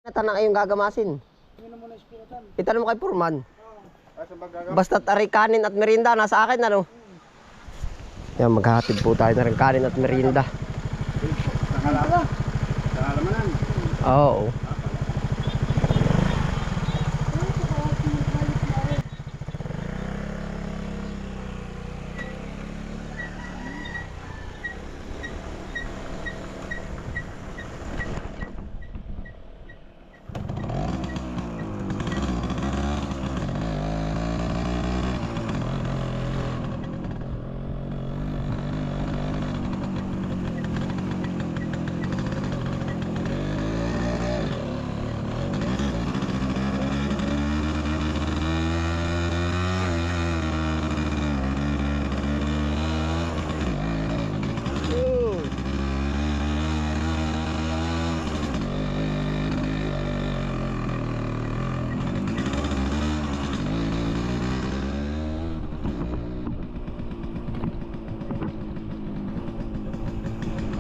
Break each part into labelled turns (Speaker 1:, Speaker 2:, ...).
Speaker 1: Tanang ayong gagamasin. Itanong mo kay Purman. Basta taray kanin at merinda nasa akin ano. Yan, maghahatid po tayo na rin kanin at merinda. Oo.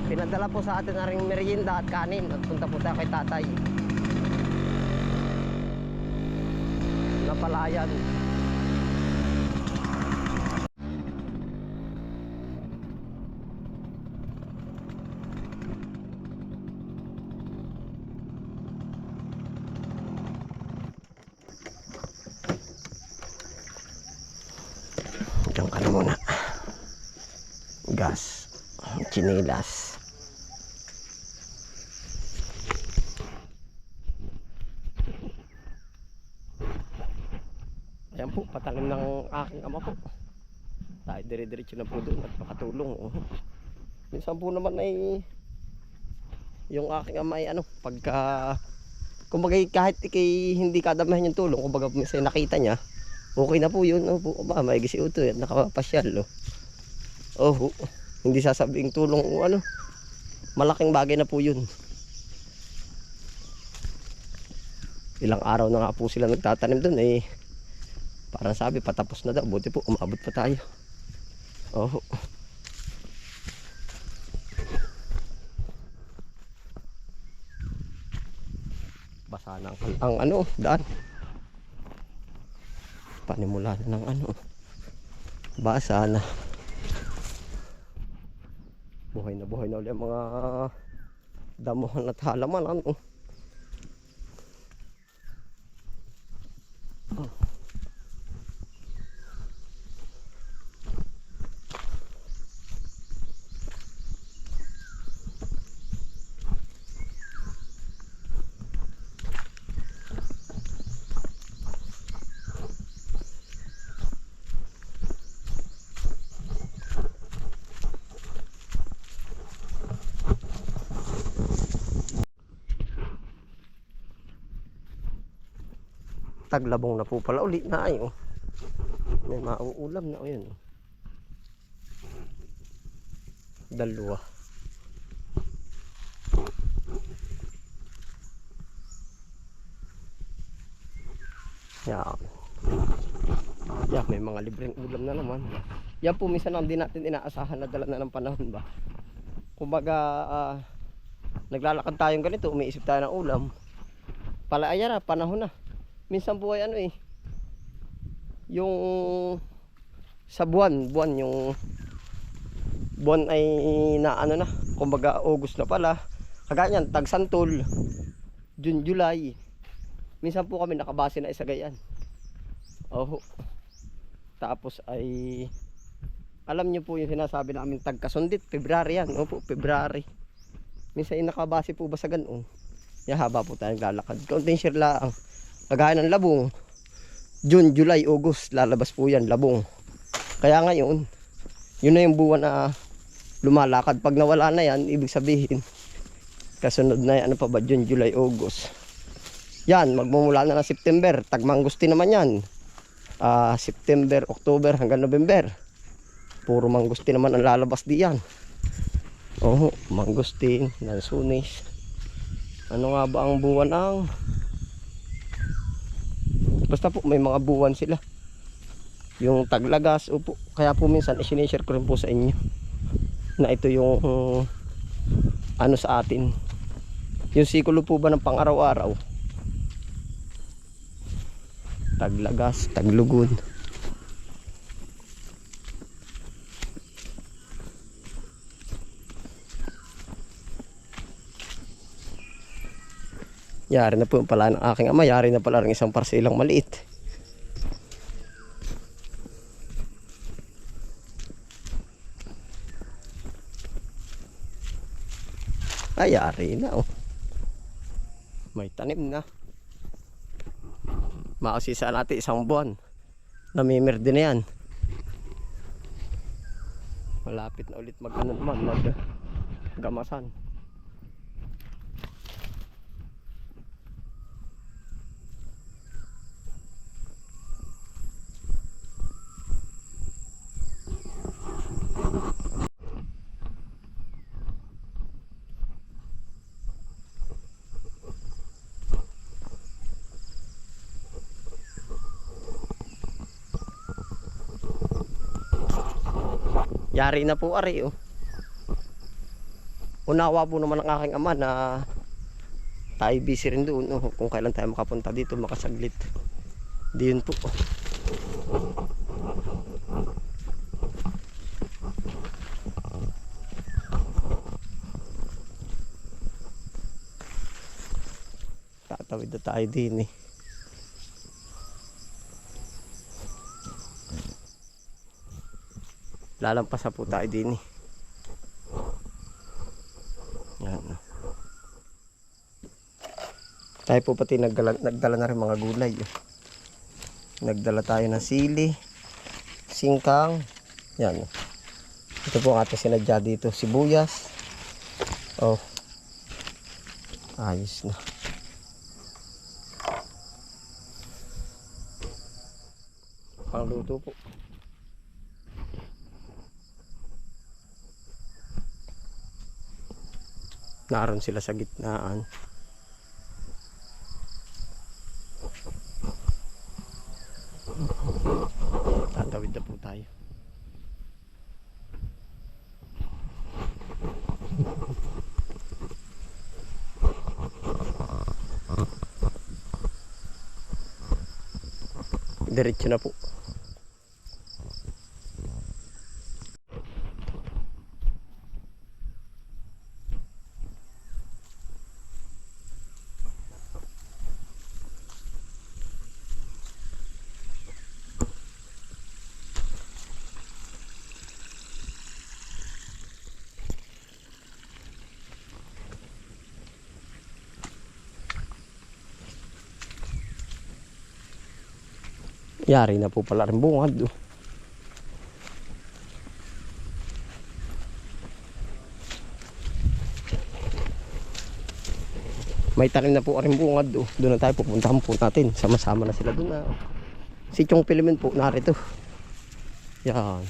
Speaker 1: Pinadala po sa atin na ring merienda at kanin at punta po tayo kay tatay. Napalayan. Diyan ka na muna. Gas. Chinilas. Ayan po, patalim ng aking ama po. Tayo dire-diretso na po doon at makatulong. Minsan po naman ay yung aking ama ay ano, pagka kumbaga kahit hindi kadamahan yung tulong, kumbaga minsan nakita niya, okay na po yun. Po, may gisi uto at nakapasyal. Hindi sasabing tulong o ano, malaking bagay na po yun. Ilang araw na nga po sila nagtatanim doon eh. Parang sabi patapos na daw, buti po umabot pa tayo. Basa na ang ano, daan. Panimula na ng ano. Basa na. Buhay na ulit ang mga damuhan at halaman ano. Taglabong na po pala ulit na ay may mauulam na yun. Dalawa. Yan, may mga libreng ulam na naman. Yan po minsan hindi natin inaasahan na dala na ng panahon ba. Kumbaga naglalakad tayong ganito, umiisip tayo ng ulam. Pala ayan na, panahon na. Minsan po ay ano eh, yung sa buwan yung buwan ay na ano na, kumbaga August na pala. Kagaya yan, tagsantol, June, July. Minsan po kami nakabase na isa gayan. Tapos ay alam nyo po yung sinasabi namin tagkasundit, February yan. February. Minsan ay nakabase po ba sa ganun. Haba po tayong lalakad. Kaunting share lang. Kagaya ng labong, June, July, August, lalabas po yan, labong. Kaya ngayon, yun na yung buwan na lumalakad. Pag nawala na yan, ibig sabihin, kasunod na yan, ano pa ba, June, July, August. Yan, magmumula na ng September, tagmangustin naman yan. September, October, hanggang November. Puro mangustin naman ang lalabas di yan. Mangustin, lansunis. Ano nga ba ang buwan ang... Basta po may mga buwan sila. Yung taglagas, kaya po minsan isinishare ko rin po sa inyo na ito yung ano sa atin. Yung sikulo po ba ng pang araw-araw. Taglagas, Taglugon. Yari na po pala ng aking ama. Yari na pala ng isang parsilang maliit. Ay, yari na oh. May tanim na. Makasisa natin isang buwan. Namimerde na yan. Malapit na ulit mag-ano naman, mag-gamasan. Yari na po ari oh. Unawa po naman ang aking ama na tayo busy rin doon oh. Kung kailan tayo makapunta dito makasaglit. Di yun po oh. Tatawid na tayo din eh. Lalampasan po tayo din eh. Yan. Tayo po pati nagdala na rin mga gulay. Nagdala tayo ng sili, singkang. Yan. Ito po ang ating sinadya dito. Sibuyas. Oh. Ayos na. Pangluto po. Naroon sila sa gitnaan. Tatawid na po tayo. Diretso na po. Yari na po pala rin bungad. May tanim na po rin bungad. Doon na tayo pupuntahan po natin. Sama-sama na sila doon. Si Chong Pilimen po narito. Yan.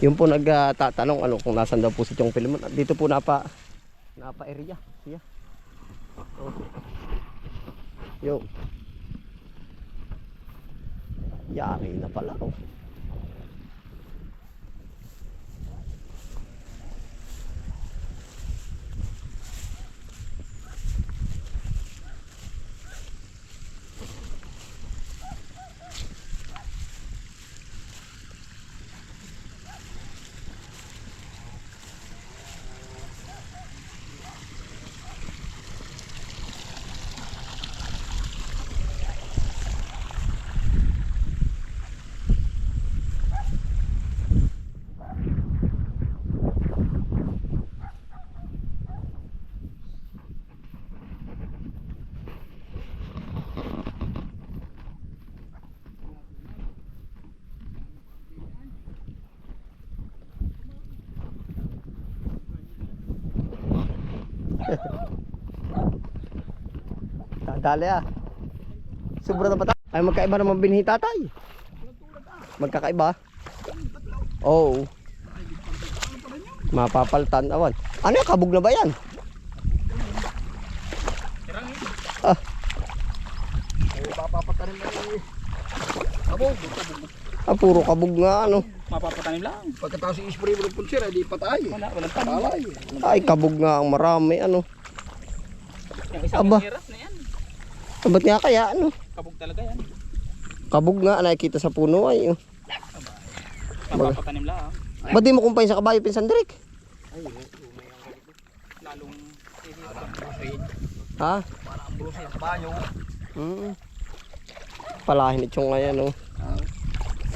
Speaker 1: Yung po nagtatanong ano kung nasan daw po si Chong Pilimen. Dito po napa-area siya. Oh. Yo. Yari na pala oh. Dali Sobra na ba tayo? Ay magkaiba naman binhi tatay. Magkakaiba? Oo. Mapapaltan awan. Ano yung kabog na ba yan? Ah.
Speaker 2: Ay papapatanim na kabog.
Speaker 1: Puro kabog nga ano.
Speaker 2: Mapapatanim lang. Pagkatapos i-spray mo ng pulsira, di patay. Walang palay.
Speaker 1: Ay kabog nga ang marami ano.
Speaker 2: Yung isang
Speaker 1: Aba.
Speaker 2: hiras na yan.
Speaker 1: Ba't nga kaya ano?
Speaker 2: Kabog talaga yan.
Speaker 1: Kabog nga, nakikita sa puno ay. Oh.
Speaker 2: Napapatanim lang.
Speaker 1: Ba't di mo kumpain sa kabayo, Pinsan Derek?
Speaker 2: Lalong ihirap ang brusin.
Speaker 1: Ha?
Speaker 2: Para ang brusin sa bayo.
Speaker 1: Palahin itong ngayon, oh.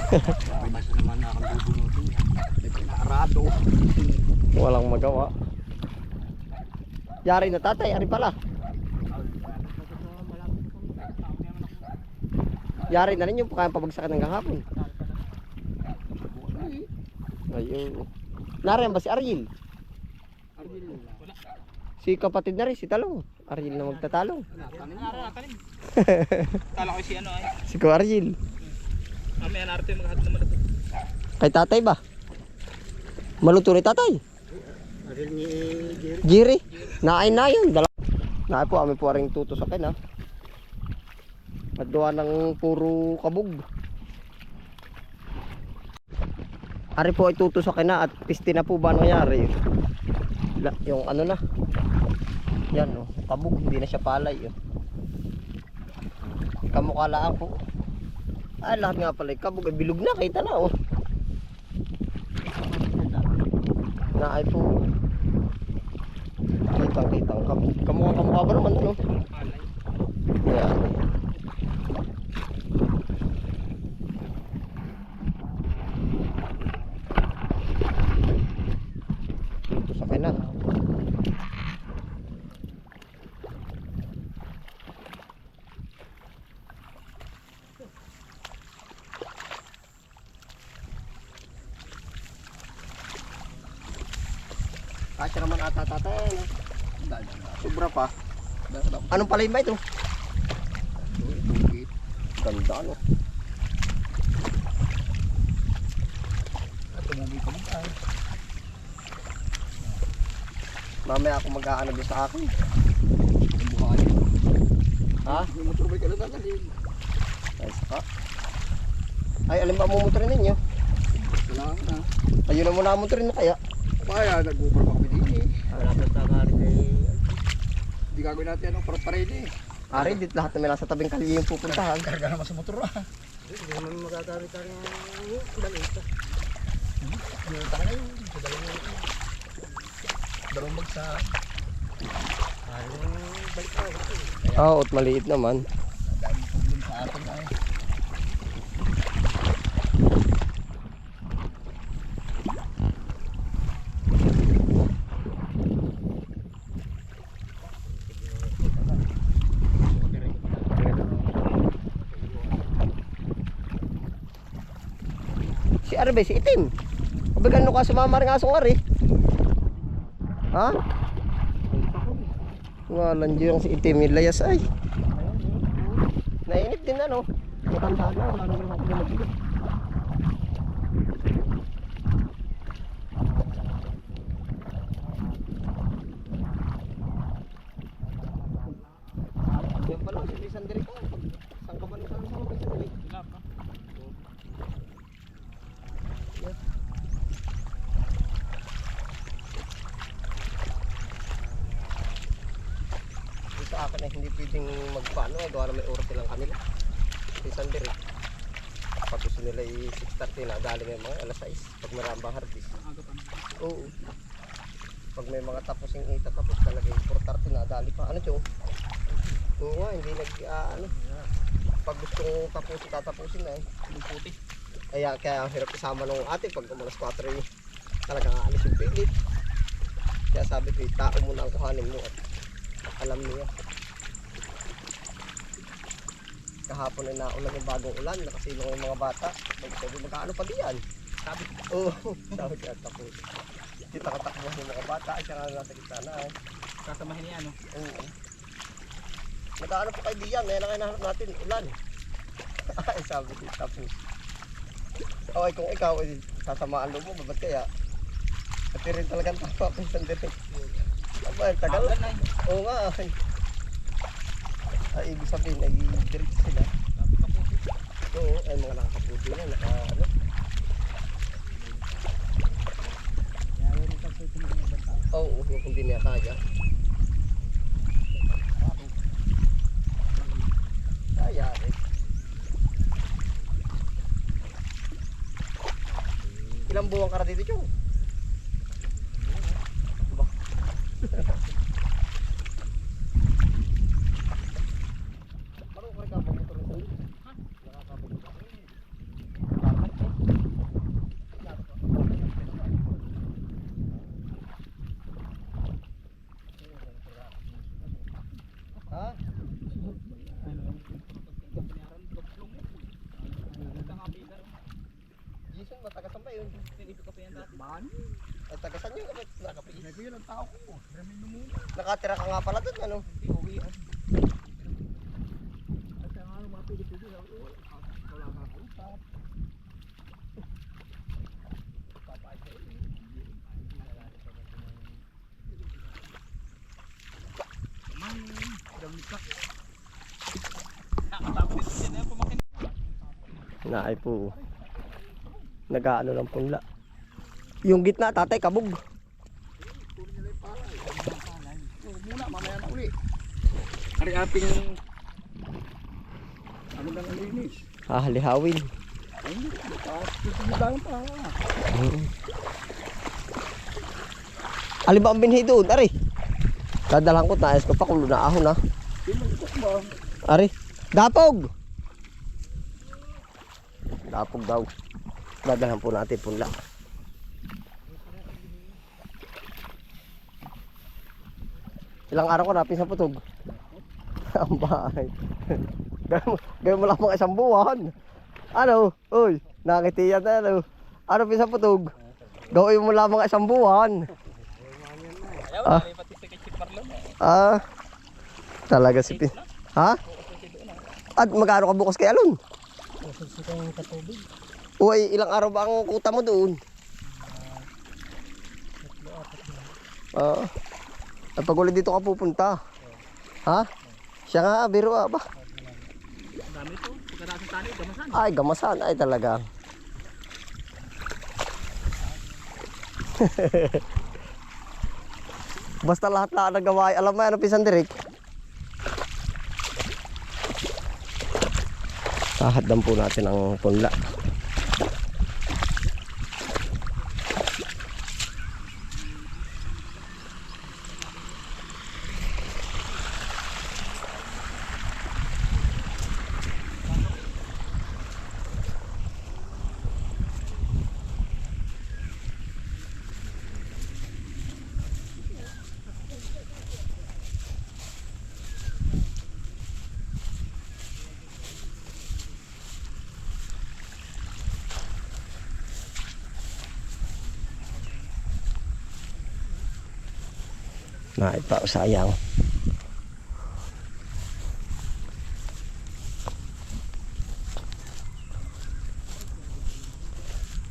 Speaker 2: Basta naman na akong bubunutin yan. May pinaarado.
Speaker 1: Walang magawa. Yari na tatay, ari pala. Yari na rin yung kaya pabagsakan ng kahapon. Ayun. Nariyan ba si Ariel?
Speaker 2: Wala.
Speaker 1: Si kapatid na rin, si Talong. Ariel na magtatalong.
Speaker 2: Natanim. Kala ko si ano ay.
Speaker 1: Si Ko Ariel.
Speaker 2: Mamaya narito yung maghahat na maluto.
Speaker 1: Kay tatay ba? Maluto ni tatay.
Speaker 2: Ariel ni Jerry.
Speaker 1: Jiri. Naay na yun. Naay po, amin po rin tuto sa akin ha. At gawa ng puro kabog. Ari po ay tutusokin na at piste na po ba nangyari? Yung ano na. Yan oh, kabog, hindi na siya palay oh. Kamukha lang po. Ay lahat nga pala kabog ay bilog na, kita na oh. Na ay po. Kitang kabog. Kamukha ba naman no? Yan. Tutusokin na. Kasya naman ata tatay. Sobra pa. Anong palay ba ito? Ganda no. Mamaya ako mag-aano doon sa akin. Ha?
Speaker 2: May motor bike ka na dadalhin.
Speaker 1: Ay, saka. Ay, alam ba mo motorin ninyo?
Speaker 2: Wala na.
Speaker 1: Ayun na muna ang motorin na kaya.
Speaker 2: Kaya nag-uber pa kami din eh.
Speaker 1: Wala pa takarin eh.
Speaker 2: Hindi gagawin natin anong para-parin eh.
Speaker 1: Ari, dit lahat na may nasa tabing kalye yung pupuntahan.
Speaker 2: Karga naman sa motor ah.
Speaker 3: Hindi naman magkakari-kari ng balita.
Speaker 2: Yung taka na yun. Sa dalawang bagsak.
Speaker 3: Ayaw balik na.
Speaker 1: Oo, at maliit naman.
Speaker 2: Dahil problem sa atin ay.
Speaker 1: Si Arbe, si Itim. Kabigan no ka sumama rin asong Ari. Ha? Walang diyang si Itim yung layas ay. Nainip din ano. Matanda na, wala naman ako lumagilip. Yan pala, si Lisan Derek. Saan ka ba nung saan sa Lisan Derek?
Speaker 2: Wala pa.
Speaker 1: Sa akin ay hindi pwedeng magpaano ay gawa na may oras nilang kanila. Si Sander eh. Pag gusto nila ay 6:30 na dali may mga alas 6 pag marambang harvest.
Speaker 2: Aga pa.
Speaker 1: Oo. Pag may mga tapos yung itatapos talaga yung 4:30 na dali pa. Ano tiyo? Oo nga, hindi ano. Pag gustong tapusin, tatapusin na eh.
Speaker 2: Yung puti.
Speaker 1: Kaya ang hirap isama nung ate pag umalas 4 eh. Talagang aalis yung pilit. Kaya sabi ko, tao muna ang kuhanin mo at alam niya. Kahapon ay naulan yung bagong ulan, nakasilong yung mga bata. Sabi magkaano pa diyan?
Speaker 2: Sabi.
Speaker 1: Oo, sabi kaya tapos. Kita katakbo yung mga bata at saka nasa gitna na eh.
Speaker 2: Kasamahin niya ano.
Speaker 1: Oo. Magkaano pa kayo diyan? Ngayon ang hinahanap natin, ulan. Ay sabi ko tapos. Okay, kung ikaw ay sasamaan mo, babat kaya? At rin talagang tama kung saan din. Aba, tagal.
Speaker 2: Maulan na eh.
Speaker 1: Oo nga. Ay, ibig sabihin, nag-diretso sila.
Speaker 2: Sabi ka puti.
Speaker 1: Oo, ay mga nakakaputi na, ano.
Speaker 3: Ayaw ng pagsusunod ng ibang tao.
Speaker 1: Oo, yung kung di niya kaya. Ayari. Ilang buwan ka na dito, Chong? Ba? Parang ko rin ka motor sa iyo. Ha? Nakakabog ka. Ha? Jason, matagasan ba yun? At tagasan yun, kapit nakapit.
Speaker 2: Ito yun ang tao ko. Ramin mo muna.
Speaker 1: Nakatira ka nga pala doon, ano?
Speaker 2: Hindi, uwi yan. At ang ano, mga pili-pili. Wala nga ako. Papay ko.
Speaker 1: Naay po. Nag-aano lang punla. Yung gitna, tatay, kabog.
Speaker 2: Muna, mamaya na uli. Hari aping ano lang ang linis.
Speaker 1: Halihawin.
Speaker 2: Ay, susunod pa.
Speaker 1: Alin ba ang binhi doon? Ari. Dadalhan ko, naayos ko pa kung lunaahon na.
Speaker 2: Pinagkak ba?
Speaker 1: Ari. Dapog! Dapog daw. Dadalhan po natin punla. Ilang araw ko napin sa putog. Ang bahay. Gawin mo lang mga isang buwan. Ano? Uy, nakitiyan na ano. Ano pin sa putog? Gawin mo lang mga isang buwan. Ah. Talaga si Pin. Ha? At magkano ka bukas kay Alon? Uy, ilang araw ba ang kuta mo doon? At pag ulit dito ka pupunta. Ha? Siya nga, biro ba?
Speaker 2: Dami to. Pagkatapos ng tali, gamasan.
Speaker 1: Ay, gamasan. Ay, talaga. Basta lahat-lahat na gawa. Alam mo, ano pisan direk? Tahaddan po natin ang punla. Naipa, sayang.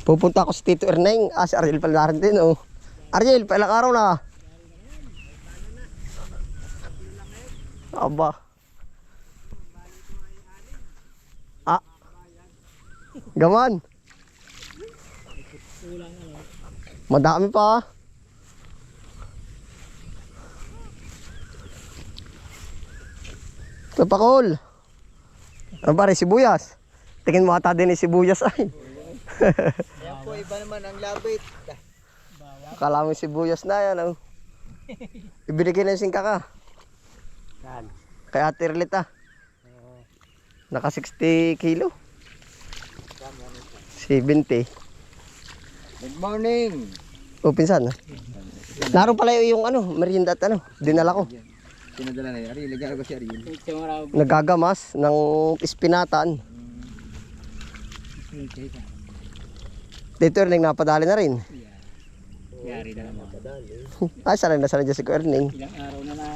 Speaker 1: Pupunta ako sa Tito Erneng. Si Ariel pala narin din, oh. Ariel, pailang araw na. Aba. Gaman. Madami pa. Ito pa, Col. Ano ba rin, sibuyas? Tingin mo ata din yung sibuyas ay.
Speaker 3: Ayan po, iba naman ang labit.
Speaker 1: Akala mo yung sibuyas na yan, oh. Ibinigay na yung singka ka.
Speaker 3: Saan?
Speaker 1: Kay Ate Erlit, ah. Naka 60 kilo. 70.
Speaker 3: Good morning.
Speaker 1: O, pinsan. Naroon pala yung ano, merienda at ano, dinala ko.
Speaker 3: Pinadala na yun. Ariel, lagyan ko si Ariel.
Speaker 1: Nagagamas ng ispinatan. Dito Erning, napadali na rin.
Speaker 2: Yari na naman.
Speaker 1: Ay, sanay na sanay dyan si Ko Erning.
Speaker 2: Ilang araw na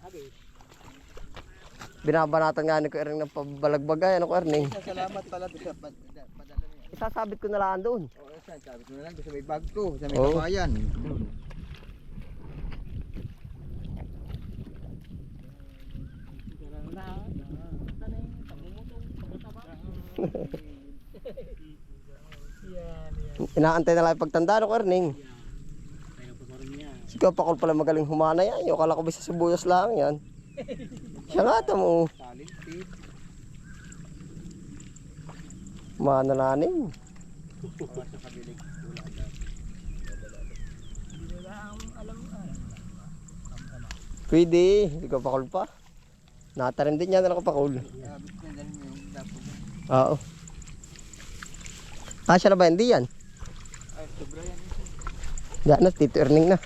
Speaker 2: hagis.
Speaker 1: Binabanatan nga ni Ko Erning ng pabalagbagay. Ano Ko Erning?
Speaker 3: Salamat pala sa padala niya.
Speaker 1: Isasabit ko na lang doon.
Speaker 3: Oo, saan? Sabi ko na lang sa may bag ko, sa may
Speaker 1: Oo.
Speaker 3: kabayan.
Speaker 1: Inaantay na lang yung pagtanda no, Erning. Si Kapakol pala magaling humana yan. Yung akala ko ba sa sibuyas lang yan. Siya nga ito mo.
Speaker 3: Talintit.
Speaker 1: Manananim.
Speaker 2: Mga sa kabilig. Wala na.
Speaker 3: Hindi nila ang alam.
Speaker 1: Pwede. Hindi ko pakul pa. Natarim din yan na nakapakul.
Speaker 2: Abit na dahil mo yung dapo.
Speaker 1: Oo. Kasya na ba? Hindi yan.
Speaker 2: Ay, sobra yan.
Speaker 1: Yan na, Tito Erning na.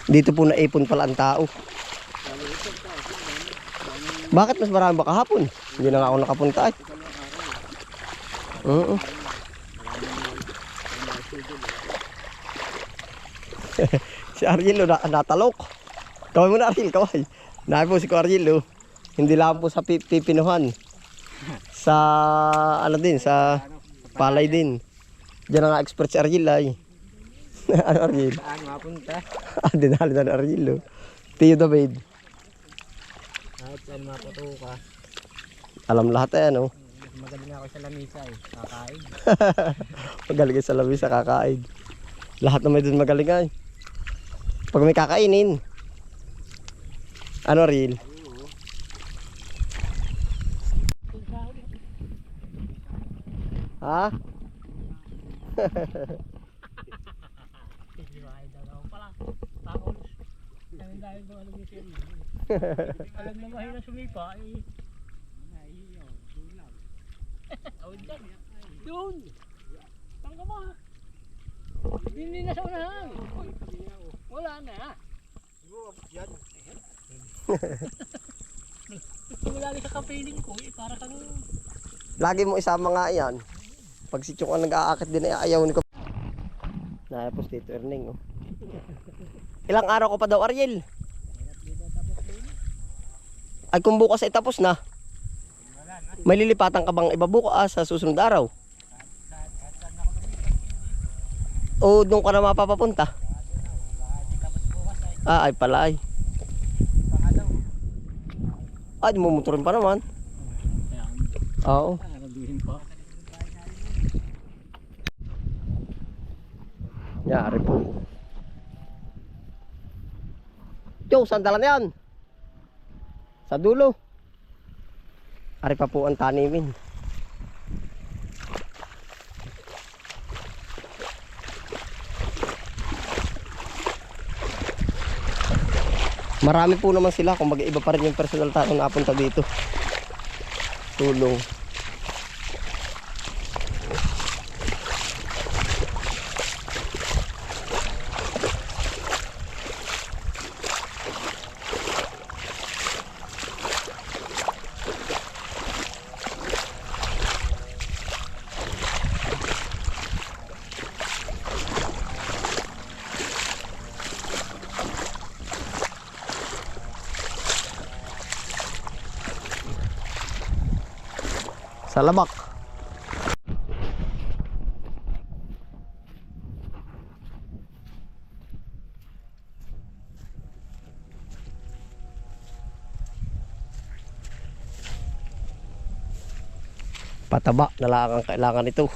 Speaker 1: Dito po naipon pala ang tao. Bakit mas marami ba kahapon? Hindi na nga ako nakapunta ay. Oo. Si Ariel natalok. Kaway mo na Ariel, kaway. Nabi po si Ariel hindi lang po sa pipinuhan. Sa ano din, sa palay din. Diyan nga expert si Ariel ay. Ano Ariel?
Speaker 3: Saan mapunta?
Speaker 1: Dinali na Ariel. Tio David.
Speaker 3: Kahit saan mapatuka.
Speaker 1: Alam lahat eh ano.
Speaker 3: Magaling ako sa lamisa eh. Kakain.
Speaker 1: Magaling sa labis sa kakain. Lahat na may dun magaling ay. Pag may kakainin. Ano Ariel? Ha?
Speaker 3: Hindi ba kayo daw pala. Takot. Dahil doon alam niyo siya. Alam na mahina sumipa eh. Oh, dyan. Doon. Tangka mo. Hindi na sa unahan. Wala na. Ito lagi sa kapiling ko eh. Para kang...
Speaker 1: Lagi mo isama nga yan. Pag si Chong ang nag-aakit din ay ayaw ni ko. Naipos Tito Erning. Ilang araw ko pa daw Ariel? Ay kung bukas ay tapos na. May lilipatan ka bang iba bukas sa susunod araw? O doon ka na mapapapunta? Ay pala ay. Ay mumuturin pa naman. Oo.
Speaker 3: Nagbihin pa.
Speaker 1: Yari po. Yo, sandalan yan. Sa dulo. Ari pa po ang tanimin. Marami po naman sila. Kung mag-iba pa rin yung personal tao na napunta dito. Tulong. Sa labak. Pataba na lang ang kailangan nito.